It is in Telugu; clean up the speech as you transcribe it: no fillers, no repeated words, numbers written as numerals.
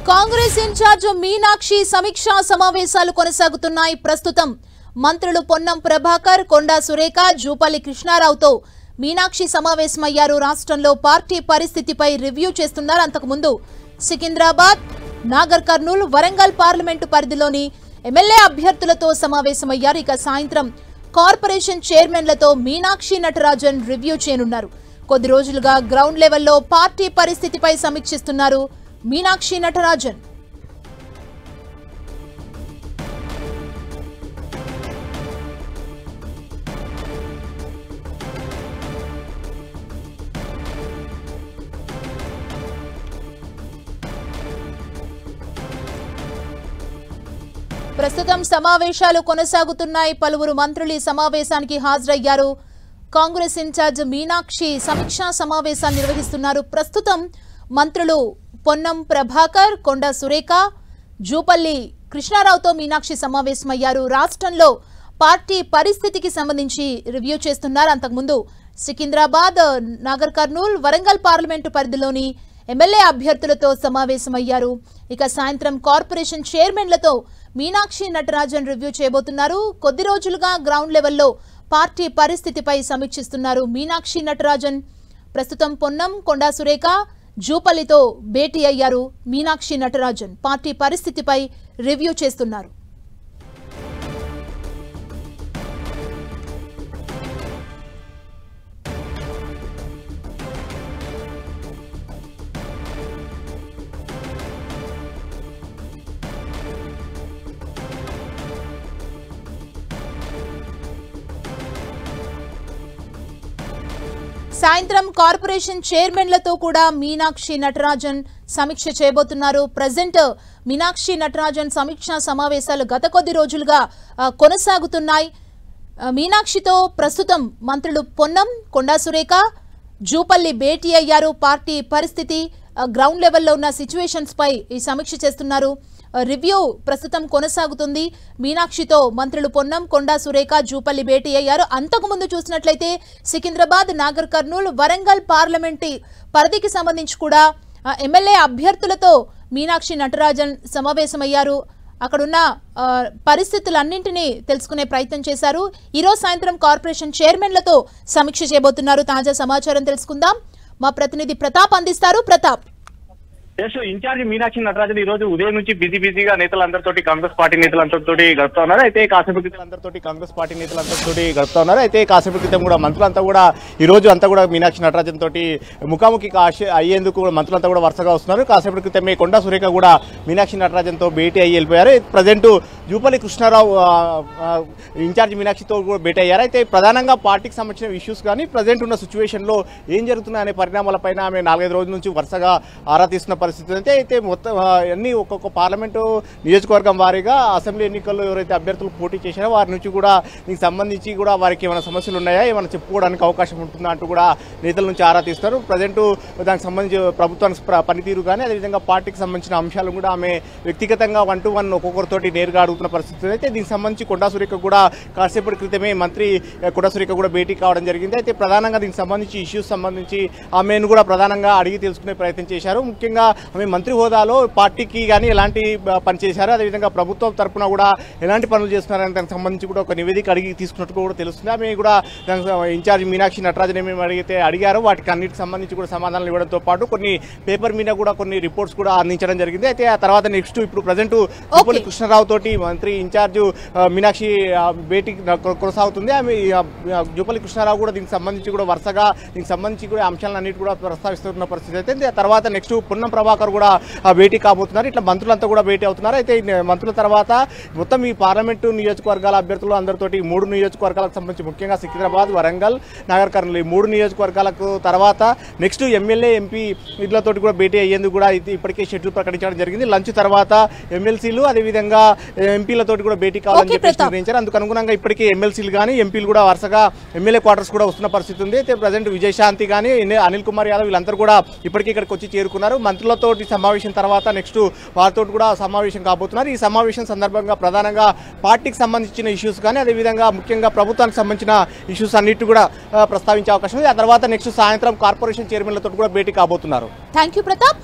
కాంగ్రెస్ ఇన్ఛార్జ్ మీనాక్షి సమీక్షా సమావేశాలు కొనసాగుతున్నాయి. ప్రస్తుతం మంత్రులు పొన్నం ప్రభాకర్, కొండా సురేఖ, జూపల్లి కృష్ణారావుతో మీనాక్షి సమావేశమయ్యారు. రాష్ట్రంలో పార్టీ పరిస్థితిపై రివ్యూ చేస్తున్నారు. అంతకుముందు సికింద్రాబాద్, నాగర్ కర్నూల్, వరంగల్ పార్లమెంటు పరిధిలోని ఎమ్మెల్యే అభ్యర్థులతో సమావేశమయ్యారు. ఇక సాయంత్రం కార్పొరేషన్ చైర్మన్లతో మీనాక్షి నటరాజన్ రివ్యూ చేయనున్నారు. కొద్ది రోజులుగా గ్రౌండ్ లెవెల్లో పార్టీ పరిస్థితిపై సమీక్షిస్తున్నారు మీనాక్షి నటరాజన్. ప్రస్తుతం సమావేశాలు కొనసాగుతున్నాయి. పలువురు మంత్రులు ఈ సమావేశానికి హాజరయ్యారు. కాంగ్రెస్ ఇన్ఛార్జ్ మీనాక్షి సమీక్షా సమావేశాన్ని నిర్వహిస్తున్నారు. ప్రస్తుతం మంత్రులు పొన్నం ప్రభాకర్, కొండా సురేఖ, జూపల్లి కృష్ణారావుతో మీనాక్షి సమావేశమయ్యారు. రాష్ట్రంలో పార్టీ పరిస్థితికి సంబంధించి రివ్యూ చేస్తున్నారు. అంతకుముందు సికింద్రాబాద్, నాగర్ కర్నూల్, వరంగల్ పార్లమెంటు పరిధిలోని ఎమ్మెల్యే అభ్యర్థులతో సమావేశమయ్యారు. ఇక సాయంత్రం కార్పొరేషన్ చైర్మన్లతో మీనాక్షి నటరాజన్ రివ్యూ చేయబోతున్నారు. కొద్ది రోజులుగా గ్రౌండ్ లెవెల్లో పార్టీ పరిస్థితిపై సమీక్షిస్తున్నారు మీనాక్షి నటరాజన్. ప్రస్తుతం పొన్నం, కొండా సురేఖ, జూపల్లితో భేటీ అయ్యారు మీనాక్షి నటరాజన్. పార్టీ పరిస్థితిపై రివ్యూ చేస్తున్నారు. సాయంత్రం కార్పొరేషన్ చైర్మన్లతో కూడా మీనాక్షి నటరాజన్ సమీక్ష చేయబోతున్నారు. ప్రజెంట్ మీనాక్షి నటరాజన్ సమీక్షా సమావేశాలు గత కొద్ది రోజులుగా కొనసాగుతున్నాయి. మీనాక్షితో ప్రస్తుతం మంత్రులు పొన్నం, కొండా సురేఖ, జూపల్లి భేటీ అయ్యారు. పార్టీ పరిస్థితి, గ్రౌండ్ లెవెల్లో ఉన్న సిచ్యువేషన్స్ పై ఈ సమీక్ష చేస్తున్నారు. రివ్యూ ప్రస్తుతం కొనసాగుతుంది. మీనాక్షితో మంత్రులు పొన్నం, కొండా సురేఖ, జూపల్లి భేటీ అయ్యారు. అంతకుముందు చూసినట్లయితే సికింద్రాబాద్, నాగర్ కర్నూల్, వరంగల్ పార్లమెంటు పరిధికి సంబంధించి కూడా ఎమ్మెల్యే అభ్యర్థులతో మీనాక్షి నటరాజన్ సమావేశమయ్యారు. అక్కడున్న పరిస్థితులన్నింటినీ తెలుసుకునే ప్రయత్నం చేశారు. ఈరోజు సాయంత్రం కార్పొరేషన్ చైర్మన్లతో సమీక్ష చేయబోతున్నారు. తాజా సమాచారం తెలుసుకుందాం. మా ప్రతినిధి ప్రతాప్ అందిస్తారు. ప్రతాప్, ఇన్ఛార్జి మీనాక్షి నటరాజన్ ఈ రోజు ఉదయం నుంచి బిజీగా నేతలందరితోటి, కాంగ్రెస్ పార్టీ నేతలందరితోటి గడుపుతా ఉన్నారు. అయితే కాసేపు క్రితం కాంగ్రెస్ పార్టీ నేతలందరితోటి గడుపుతా ఉన్నారు. అయితే కాసేపు క్రితం కూడా మంత్రులంతా కూడా ఈ రోజు అంతా కూడా మీనాక్షి నటరాజన్ తోటి ముఖాముఖి అయ్యేందుకు మంత్రులంతా కూడా వరుసగా వస్తున్నారు. కాసేపు క్రితమే కొండా సురేఖ కూడా మీనాక్షి నటరాజన్ తో భేటీ అయ్యి వెళ్ళిపోయారు. ప్రజెంట్ జూపల్లి కృష్ణారావు ఇన్ఛార్జి మీనాక్షితో కూడా భేటీ అయ్యారు. అయితే ప్రధానంగా పార్టీకి సంబంధించిన ఇష్యూస్ కానీ ప్రజెంట్ ఉన్న సిచ్యువేషన్ లో ఏం జరుగుతున్నాయనే పరిణామాలపైన ఆమె 4-5 రోజుల నుంచి వరుసగా ఆరా తీస్తున్న పరిస్థితి అయితే మొత్తం అన్ని ఒక్కొక్క పార్లమెంటు నియోజకవర్గం వారీగా అసెంబ్లీ ఎన్నికల్లో ఎవరైతే అభ్యర్థులు పోటీ చేశారో వారి నుంచి కూడా దీనికి సంబంధించి కూడా వారికి ఏమైనా సమస్యలు ఉన్నాయా, ఏమైనా చెప్పుకోవడానికి అవకాశం ఉంటుందా అంటూ కూడా నేతల నుంచి ఆరా తీస్తారు. ప్రజెంట్ దానికి సంబంధించి ప్రభుత్వానికి పనితీరు కానీ అదేవిధంగా పార్టీకి సంబంధించిన అంశాలు కూడా ఆమె వ్యక్తిగతంగా 1-to-1 ఒక్కొక్కరితోటి నేరుగా అడుగుతున్న పరిస్థితి అయితే దీనికి సంబంధించి కొండా సురేఖ కూడా కాసేపటి క్రితమే మంత్రి కొండా సురేఖ కూడా భేటీ కావడం జరిగింది. అయితే ప్రధానంగా దీనికి సంబంధించి ఇష్యూస్ సంబంధించి ఆమెను కూడా ప్రధానంగా అడిగి తెలుసుకునే ప్రయత్నం చేశారు. ముఖ్యంగా ఆమె మంత్రి హోదాలో పార్టీకి కానీ ఎలాంటి పని చేశారు, అదేవిధంగా ప్రభుత్వం తరఫున కూడా ఎలాంటి పనులు చేస్తున్నారని దానికి సంబంధించి కూడా ఒక నివేదిక అడిగి తీసుకున్నట్టు కూడా తెలుస్తుంది. ఆమె కూడా ఇన్ఛార్జ్ మీనాక్షి నటరాజన్ ఏమేమి అడిగారో వాటికి అన్నిటికి సంబంధించి కూడా సమాధానాలు ఇవ్వడంతో పాటు కొన్ని పేపర్ మీద కూడా కొన్ని రిపోర్ట్స్ కూడా అందించడం జరిగింది. అయితే ఆ తర్వాత నెక్స్ట్ ఇప్పుడు ప్రజెంట్ జూపల్లి కృష్ణారావు తోటి మంత్రి ఇన్ఛార్జ్ మీనాక్షి భేటీ కొనసాగుతుంది. ఆమె జూపల్లి కృష్ణారావు కూడా దీనికి సంబంధించి కూడా వరుసగా దీనికి సంబంధించి కూడా అంశాలన్నిటి కూడా ప్రస్తావిస్తున్న పరిస్థితి అయితే తర్వాత నెక్స్ట్ పొన్నం ప్రభాకర్ కూడా భేటీ కాబోతున్నారు. ఇట్లా మంత్రులంతా కూడా భేటీ అవుతున్నారు. అయితే మంత్రుల తర్వాత మొత్తం ఈ పార్లమెంటు నియోజకవర్గాల అభ్యర్థులు అందరితోటి 3 నియోజకవర్గాలకు సంబంధించి ముఖ్యంగా సికింద్రాబాద్, వరంగల్, నాగర్ కర్నూల్ ఈ 3 నియోజకవర్గాలకు తర్వాత నెక్స్ట్ ఎమ్మెల్యే, ఎంపీ వీళ్ళతోటి కూడా భేటీ అయ్యేందుకు కూడా ఇప్పటికే షెడ్యూల్ ప్రకటించడం జరిగింది. లంచ్ తర్వాత ఎమ్మెల్సీలు అదేవిధంగా ఎంపీలతోటి కూడా భేటీ కావాలని చెప్పి నిర్ణయించారు. అందుకు అనుగుణంగా ఇప్పటికే ఎమ్మెల్సీలు కానీ ఎంపీలు కూడా వరుసగా ఎమ్మెల్యే క్వార్టర్స్ కూడా వస్తున్న పరిస్థితి ఉంది. అయితే ప్రజెంట్ విజయశాంతి కానీ అనిల్ కుమార్ యాదవ్ వీళ్ళందరూ కూడా ఇప్పటికీ ఇక్కడికి వచ్చి చేరుకున్నారు. మంత్రులతో సమావేశం తర్వాత నెక్స్ట్ వారితో కూడా సమావేశం కాబోతున్నారు. ఈ సమావేశం సందర్భంగా ప్రధానంగా పార్టీకి సంబంధించిన ఇష్యూస్ కానీ అదేవిధంగా ముఖ్యంగా ప్రభుత్వానికి సంబంధించిన ఇష్యూస్ అన్నిటి కూడా ప్రస్తావించే అవకాశం ఉంది. ఆ తర్వాత నెక్స్ట్ సాయంత్రం కార్పొరేషన్ చైర్మన్లతో కూడా భేటీ కాబోతున్నారు. థాంక్యూ ప్రతాప్.